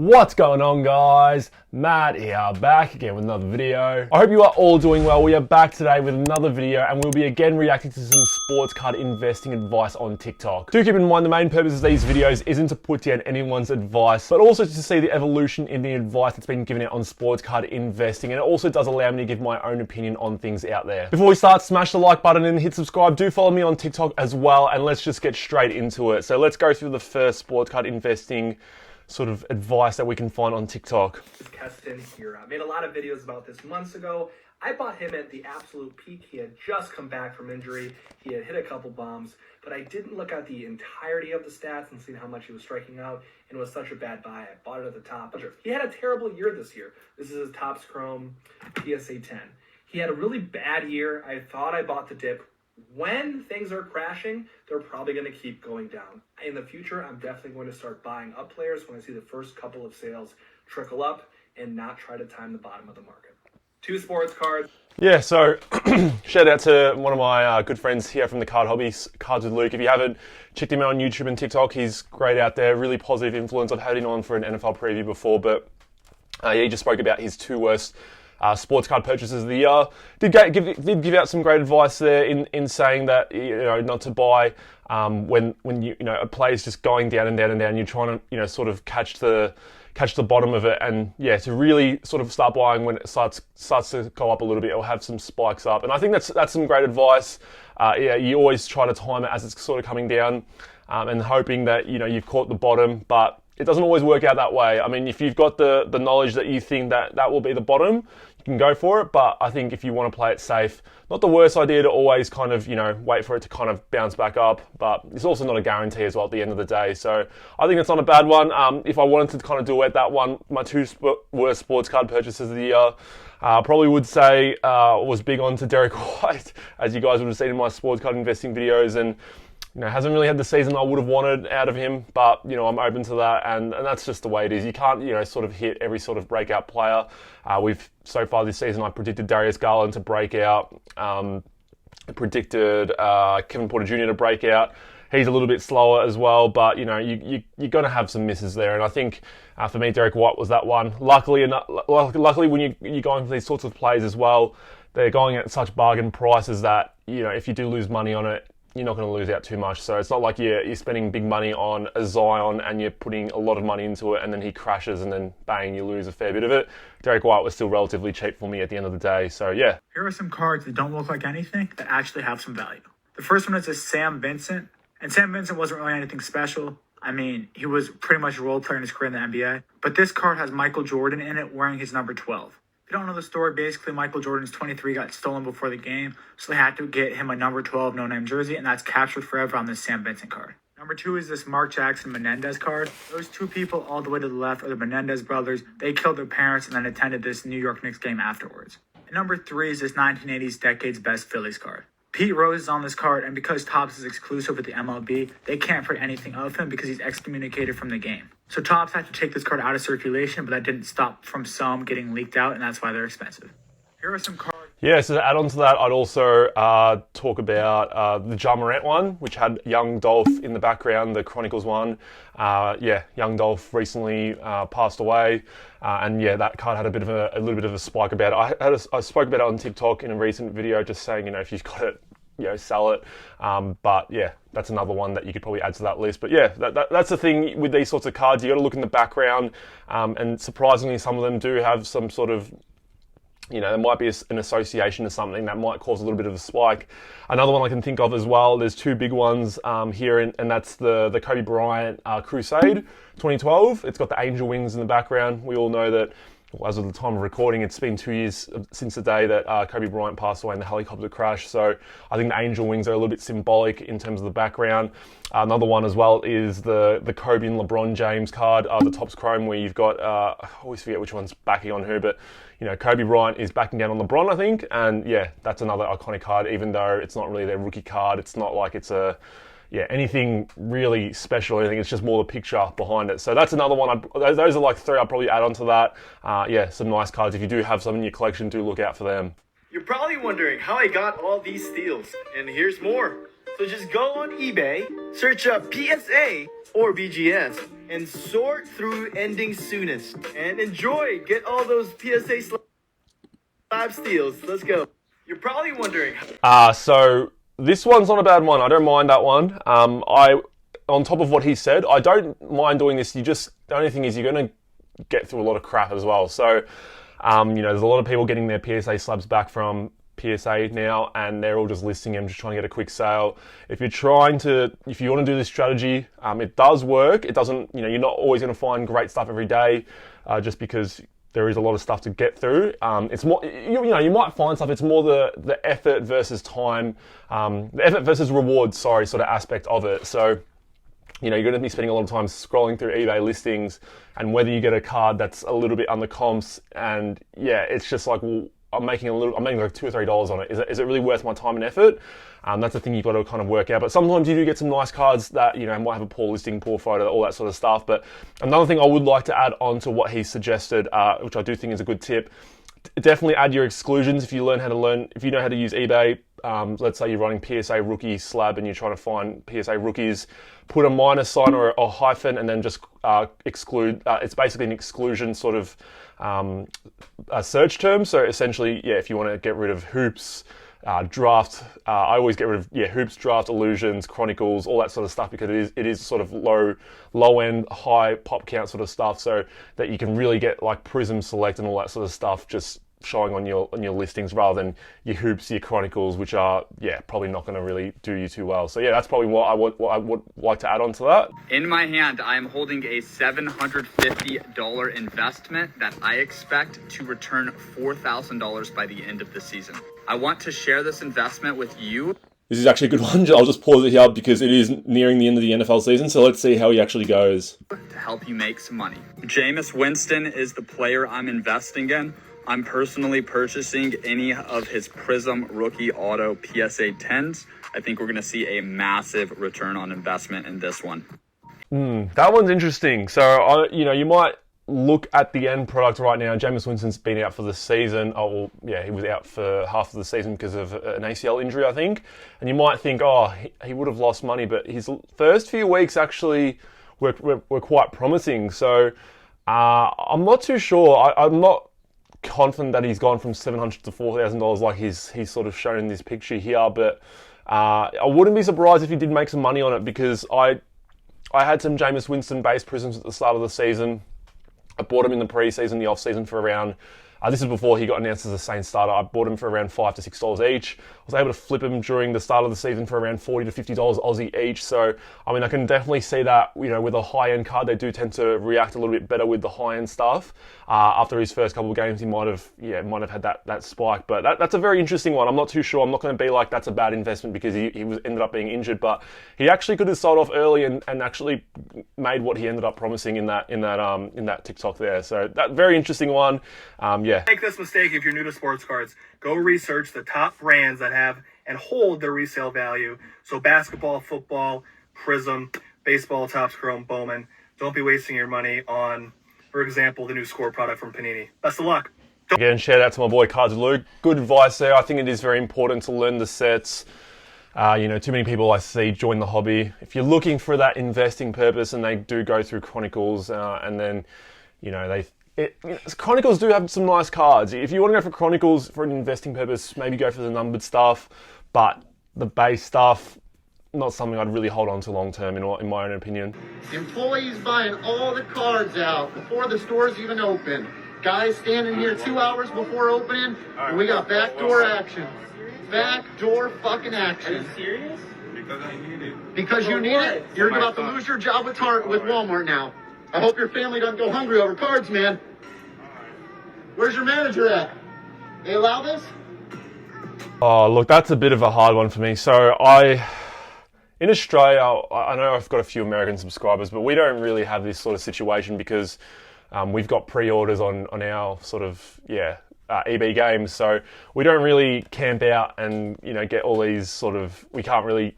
What's going on, guys? Matt here, back again with another video. I hope you are all doing well. We are back today with another video and we'll be again reacting to some sports card investing advice on TikTok. Do keep in mind the main purpose of these videos isn't to put down anyone's advice, but also to see the evolution in the advice that's been given out on sports card investing, and it also does allow me to give my own opinion on things out there. Before we start, smash the like button and hit subscribe. Do follow me on TikTok as well, and let's just get straight into it. So let's go through the first sports card investing sort of advice that we can find on TikTok. Keston here. I made a lot of videos about this months ago. I bought him at the absolute peak. He had just come back from injury. He had hit a couple bombs, but I didn't look at the entirety of the stats and see how much he was striking out, and it was such a bad buy. I bought it at the top. He had a terrible year this year. This is his Topps Chrome PSA 10. He had a really bad year. I thought I bought the dip. When things are crashing, they're probably going to keep going down. In the future, I'm definitely going to start buying up players when I see the first couple of sales trickle up and not try to time the bottom of the market. 2 sports cards. Yeah, so shout out to one of my good friends here from the Card Hobbies, Cards with Luke. If you haven't checked him out on YouTube and TikTok, he's great out there, really positive influence. I've had him on for an NFL preview before, but he just spoke about his 2 worst sports card purchases of the year. Did give out some great advice there in saying that, you know, not to buy when a play is just going down and down and down. You're trying to sort of catch the bottom of it, and yeah, to really sort of start buying when it starts to go up a little bit or have some spikes up. And I think that's some great advice. Yeah, you always try to time it as it's sort of coming down, and hoping that you've caught the bottom, but it doesn't always work out that way. I mean, if you've got the knowledge that you think that will be the bottom, you can go for it. But I think if you want to play it safe, not the worst idea to always kind of, wait for it to kind of bounce back up. But it's also not a guarantee as well at the end of the day. So I think it's not a bad one. If I wanted to kind of duet that one, my 2 worst sports card purchases of the year, probably would say was big on to Derek White, as you guys would have seen in my sports card investing videos. And hasn't really had the season I would have wanted out of him, but, I'm open to that, and that's just the way it is. You can't, sort of hit every sort of breakout player. So far this season, I predicted Darius Garland to break out. I predicted Kevin Porter Jr. to break out. He's a little bit slower as well, but, you're going to have some misses there, and I think, for me, Derek White was that one. Luckily, when you're going for these sorts of plays as well, they're going at such bargain prices that, if you do lose money on it, you're not going to lose out too much. So it's not like you're spending big money on a Zion and you're putting a lot of money into it and then he crashes and then bang, you lose a fair bit of it. Derek White was still relatively cheap for me at the end of the day. So yeah. Here are some cards that don't look like anything that actually have some value. The first one is a Sam Vincent. And Sam Vincent wasn't really anything special. I mean, he was pretty much a role player in his career in the NBA. But this card has Michael Jordan in it wearing his number 12. If you don't know the story, basically Michael Jordan's 23 got stolen before the game, so they had to get him a number 12 no-name jersey, and that's captured forever on this Sam Vincent card. Number 2 is this Mark Jackson Menendez card. Those 2 people all the way to the left are the Menendez brothers. They killed their parents and then attended this New York Knicks game afterwards. And number 3 is this 1980s Decade's Best Phillies card. Pete Rose is on this card, and because Topps is exclusive with the MLB, they can't print anything of him because he's excommunicated from the game. So Topps had to take this card out of circulation, but that didn't stop from some getting leaked out, and that's why they're expensive. Here are some cards. Yeah, so to add on to that, I'd also talk about the Ja Morant one, which had Young Dolph in the background, the Chronicles one. Young Dolph recently passed away, and yeah, that card had a little bit of a spike about it. I spoke about it on TikTok in a recent video, just saying, if you've got it, sell it. But yeah, that's another one that you could probably add to that list. But yeah, that's the thing with these sorts of cards. You got to look in the background, and surprisingly, some of them do have some sort of, there might be an association to something that might cause a little bit of a spike. Another one I can think of as well, there's 2 big ones here, and that's the Kobe Bryant Crusade 2012. It's got the angel wings in the background. We all know that, as of the time of recording, it's been 2 years since the day that Kobe Bryant passed away in the helicopter crash. So I think the angel wings are a little bit symbolic in terms of the background. Another one as well is the Kobe and LeBron James card, the Topps Chrome, where you've got, I always forget which one's backing on who, but Kobe Bryant is backing down on LeBron, I think. And yeah, that's another iconic card, even though it's not really their rookie card. It's not like it's anything really special or anything. It's just more the picture behind it. So that's another one. Those are like 3 I'll probably add on to that. Some nice cards. If you do have some in your collection, do look out for them. You're probably wondering how I got all these steals, and here's more. So just go on eBay, search up PSA or BGS, and sort through ending soonest. And enjoy! Get all those PSA slab steals. Let's go. You're probably wondering... So this one's not a bad one. I don't mind that one. On top of what he said, I don't mind doing this. The only thing is you're going to get through a lot of crap as well. So, there's a lot of people getting their PSA slabs back from PSA now, and they're all just listing them, just trying to get a quick sale. If you want to do this strategy, it does work. It doesn't, you're not always going to find great stuff every day, just because there is a lot of stuff to get through. It's more, you might find stuff. It's more the effort versus time, the effort versus reward, sort of aspect of it. So, you're going to be spending a lot of time scrolling through eBay listings, and whether you get a card that's a little bit under comps, and it's just like, well, I'm making like $2 or $3 on it. Is it really worth my time and effort? That's the thing you've got to kind of work out. But sometimes you do get some nice cards that, might have a poor listing, poor photo, all that sort of stuff. But another thing I would like to add on to what he suggested, which I do think is a good tip, definitely add your exclusions if you know how to use eBay. Let's say you're running PSA rookie slab and you're trying to find PSA rookies, put a minus sign or a hyphen and then just exclude. It's basically an exclusion sort of a search term. So essentially, if you want to get rid of hoops, draft, I always get rid of hoops, draft, illusions, chronicles, all that sort of stuff, because it is sort of low end, high pop count sort of stuff, so that you can really get like prism select and all that sort of stuff just showing on your listings, rather than your hoops, your chronicles, which are probably not going to really do you too well. So that's probably what I would like to add on to that. In my hand, I am holding a $750 investment that I expect to return $4,000 by the end of the season. I want to share this investment with you. This is actually a good one. I'll just pause it here because it is nearing the end of the NFL season. So let's see how he actually goes. To help you make some money. Jameis Winston is the player I'm investing in. I'm personally purchasing any of his Prism Rookie Auto PSA 10s. I think we're going to see a massive return on investment in this one. That one's interesting. So, you might look at the end product right now. Jameis Winston's been out for the season. He was out for half of the season because of an ACL injury, I think. And you might think, he would have lost money, but his first few weeks actually were quite promising. So, I'm not too sure. I'm not confident that he's gone from $700 to $4,000 like he's sort of shown in this picture here, but I wouldn't be surprised if he did make some money on it, because I had some Jameis Winston base prisms at the start of the season. I bought him in the preseason, the off season, for around this is before he got announced as a Saints starter. I bought him for around $5 to $6 each. I was able to flip him during the start of the season for around $40 to $50 Aussie each. So, I can definitely see that, with a high-end card, they do tend to react a little bit better with the high-end stuff. After his first couple of games, he might have had that spike. But that's a very interesting one. I'm not too sure. I'm not going to be like that's a bad investment because he ended up being injured. But he actually could have sold off early and actually made what he ended up promising in that TikTok there. So that very interesting one. Make this mistake if you're new to sports cards. Go research the top brands that have and hold their resale value. So basketball, football, Prism, baseball, Topps, Chrome, Bowman. Don't be wasting your money on, for example, the new Score product from Panini. Best of luck. Again, shout out to my boy Cards with Luke. Good advice there. I think it is very important to learn the sets. Too many people I see join the hobby. If you're looking for that investing purpose, and they do go through Chronicles, and then, Chronicles do have some nice cards. If you want to go for Chronicles for an investing purpose, maybe go for the numbered stuff, but the base stuff, not something I'd really hold on to long term, in my own opinion. Employees buying all the cards out before the stores even open. Guys standing here 2 hours before opening, and we got backdoor action. Backdoor fucking action. Are you serious? Because I need it. Because you need it? You're about to lose your job with Walmart now. I hope your family doesn't go hungry over cards, man. Where's your manager at? They allow this? Oh, look, that's a bit of a hard one for me. So in Australia, I know I've got a few American subscribers, but we don't really have this sort of situation because we've got pre-orders on our sort of, EB games. So we don't really camp out and, get all these sort of, we can't really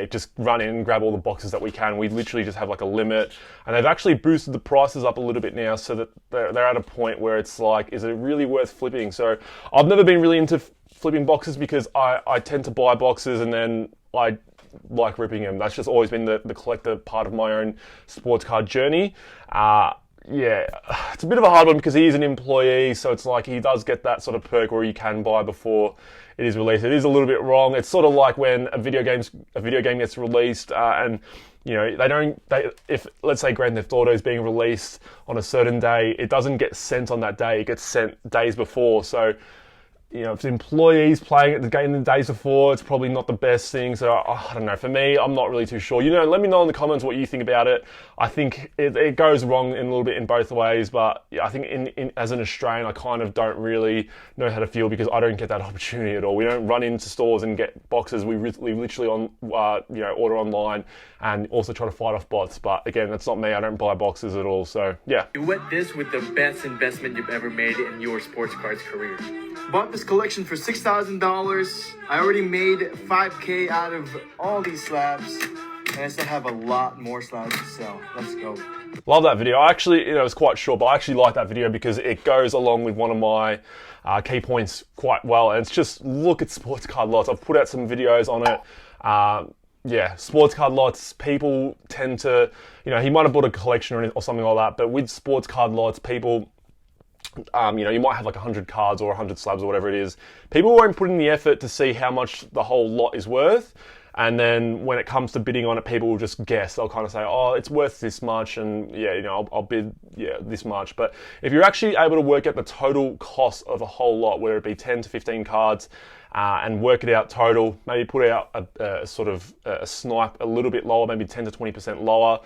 just run in and grab all the boxes that we can. We literally just have like a limit, and they've actually boosted the prices up a little bit now, so that they're at a point where it's like, is it really worth flipping? So I've never been really into flipping boxes because I tend to buy boxes and then I like ripping him. That's just always been the collector part of my own sports card journey. Yeah, it's a bit of a hard one because he is an employee, so it's like he does get that sort of perk where you can buy before it is released. It is a little bit wrong. It's sort of like when a video game gets released, and you know if let's say Grand Theft Auto is being released on a certain day, it doesn't get sent on that day. It gets sent days before. So you know, if the employees playing at the game the days before, it's probably not the best thing. So, I don't know. For me, I'm not really too sure. You know, let me know in the comments what you think about it. I think it goes wrong in a little bit in both ways, but yeah, I think as an Australian, I kind of don't really know how to feel because I don't get that opportunity at all. We don't run into stores and get boxes. We literally order online and also try to fight off bots. But again, that's not me. I don't buy boxes at all. So, yeah. You went this with the best investment you've ever made in your sports cards career. Bought this collection for $6,000. I already made $5K out of all these slabs, and I still have a lot more slabs to sell. Let's go. Love that video. I actually, it was quite short, but I actually like that video because it goes along with one of my key points quite well. And it's just look at sports card lots. I've put out some videos on it. Yeah, sports card lots, people tend to, he might have bought a collection or something like that, but with sports card lots, people, you might have like 100 cards or 100 slabs or whatever it is. People won't put in the effort to see how much the whole lot is worth. And then when it comes to bidding on it, people will just guess. They'll kind of say, oh, it's worth this much. And yeah, I'll bid, this much. But if you're actually able to work out the total cost of a whole lot, whether it be 10 to 15 cards, and work it out total, maybe put out a sort of a snipe a little bit lower, maybe 10 to 20% lower,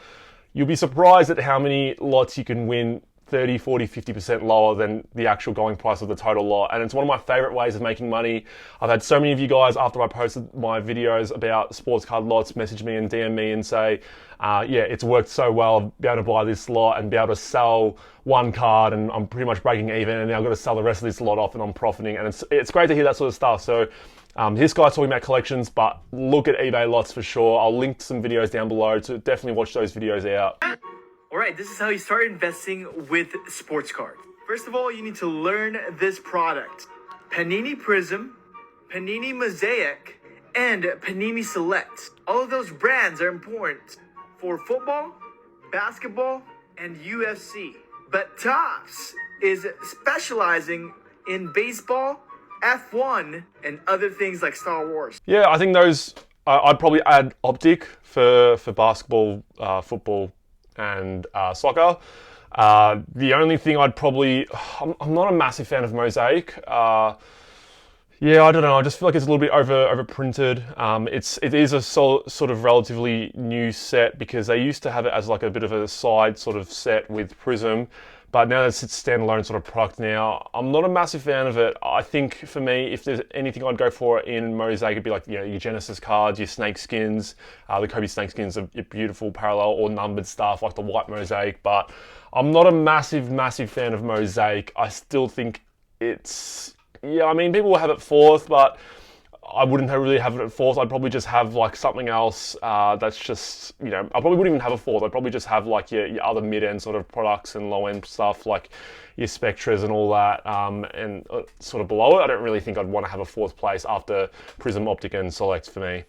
you'll be surprised at how many lots you can win 30, 40, 50% lower than the actual going price of the total lot. And it's one of my favorite ways of making money. I've had so many of you guys, after I posted my videos about sports card lots, message me and DM me and say, it's worked so well, be able to buy this lot and be able to sell one card and I'm pretty much breaking even, and now I've got to sell the rest of this lot off and I'm profiting. And it's great to hear that sort of stuff. So this guy's talking about collections, but look at eBay lots for sure. I'll link some videos down below to definitely watch those videos out. All right, this is how you start investing with sports cards. First of all, you need to learn this product. Panini Prism, Panini Mosaic, and Panini Select. All of those brands are important for football, basketball, and UFC. But Topps is specializing in baseball, F1, and other things like Star Wars. Yeah, I think those, I'd probably add Optic for basketball, football, and soccer. The only thing I'd probably, I'm not a massive fan of Mosaic. I don't know. I just feel like it's a little bit overprinted. It is a sort of relatively new set because they used to have it as like a bit of a side sort of set with Prism, but now it's a standalone sort of product now. I'm not a massive fan of it. I think for me, if there's anything I'd go for in Mosaic, it'd be like, your Genesis cards, your snake skins. The Kobe snake skins are beautiful parallel or numbered stuff like the white Mosaic, but I'm not a massive fan of Mosaic. I still think it's, people will have it fourth, but I wouldn't really have it at fourth. I'd probably just have like something else that's just, I probably wouldn't even have a fourth. I'd probably just have like your other mid-end sort of products and low-end stuff like your Spectras and all that, and sort of below it. I don't really think I'd want to have a fourth place after Prism, Optic, and Select for me.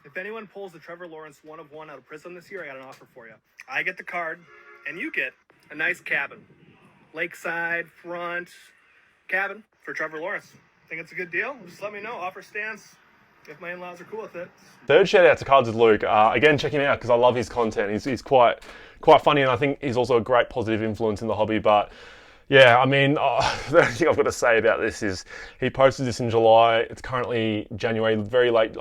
If anyone pulls the Trevor Lawrence 1/1 out of Prism this year, I got an offer for you. I get the card, and you get a nice cabin. Lakeside, front, cabin for Trevor Lawrence. Think it's a good deal? Just let me know. Offer stands if my in-laws are cool with it. Third shout out to Cards with Luke. Again, check him out because I love his content. He's quite funny, and I think he's also a great positive influence in the hobby. But yeah, the only thing I've got to say about this is he posted this in July. It's currently January, very late,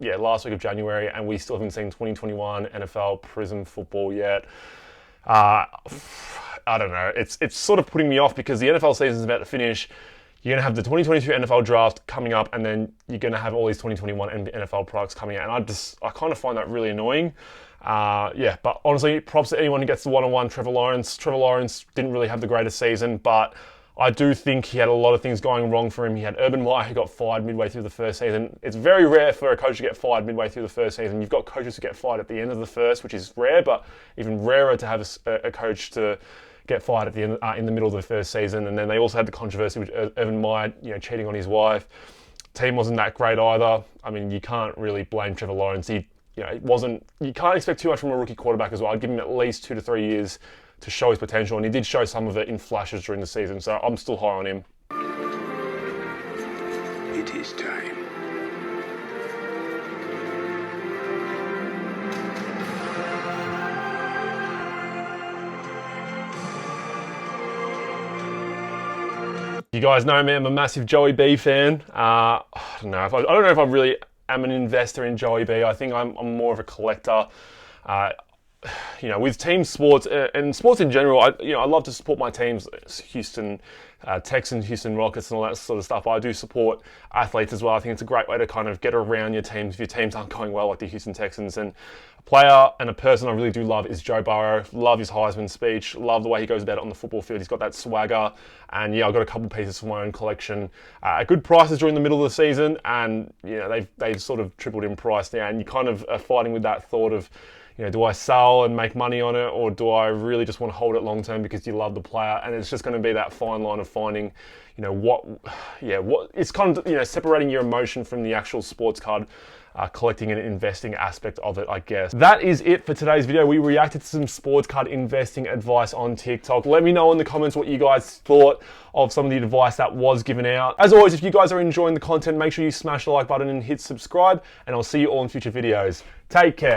last week of January, and we still haven't seen 2021 NFL Prism football yet. I don't know. It's sort of putting me off because the NFL season is about to finish. You're going to have the 2022 NFL draft coming up, and then you're going to have all these 2021 NFL products coming out. And I kind of find that really annoying. But honestly, props to anyone who gets the 1/1 Trevor Lawrence. Trevor Lawrence didn't really have the greatest season, but I do think he had a lot of things going wrong for him. He had Urban Meyer who got fired midway through the first season. It's very rare for a coach to get fired midway through the first season. You've got coaches who get fired at the end of the first, which is rare, but even rarer to have a coach to get fired at the end, in the middle of the first season. And then they also had the controversy with Urban Meyer, cheating on his wife. Team wasn't that great either. You can't really blame Trevor Lawrence. He it wasn't. You can't expect too much from a rookie quarterback as well. I'd give him at least 2 to 3 years to show his potential, and he did show some of it in flashes during the season. So I'm still high on him. It is time. You guys know me, I'm a massive Joey B fan. I don't know if I really am an investor in Joey B. I think I'm more of a collector. With team sports and sports in general, I love to support my teams, Houston Texans, Houston Rockets, and all that sort of stuff. I do support athletes as well. I think it's a great way to kind of get around your teams if your teams aren't going well, like the Houston Texans. And a player and a person I really do love is Joe Burrow. Love his Heisman speech. Love the way he goes about it on the football field. He's got that swagger. And yeah, I've got a couple pieces for my own collection at good prices during the middle of the season. And they've sort of tripled in price now. And you kind of are fighting with that thought of, do I sell and make money on it, or do I really just want to hold it long term because you love the player? And it's just going to be that fine line of finding, what it's kind of, separating your emotion from the actual sports card collecting and investing aspect of it, I guess. That is it for today's video. We reacted to some sports card investing advice on TikTok. Let me know in the comments what you guys thought of some of the advice that was given out. As always, if you guys are enjoying the content, make sure you smash the like button and hit subscribe, and I'll see you all in future videos. Take care.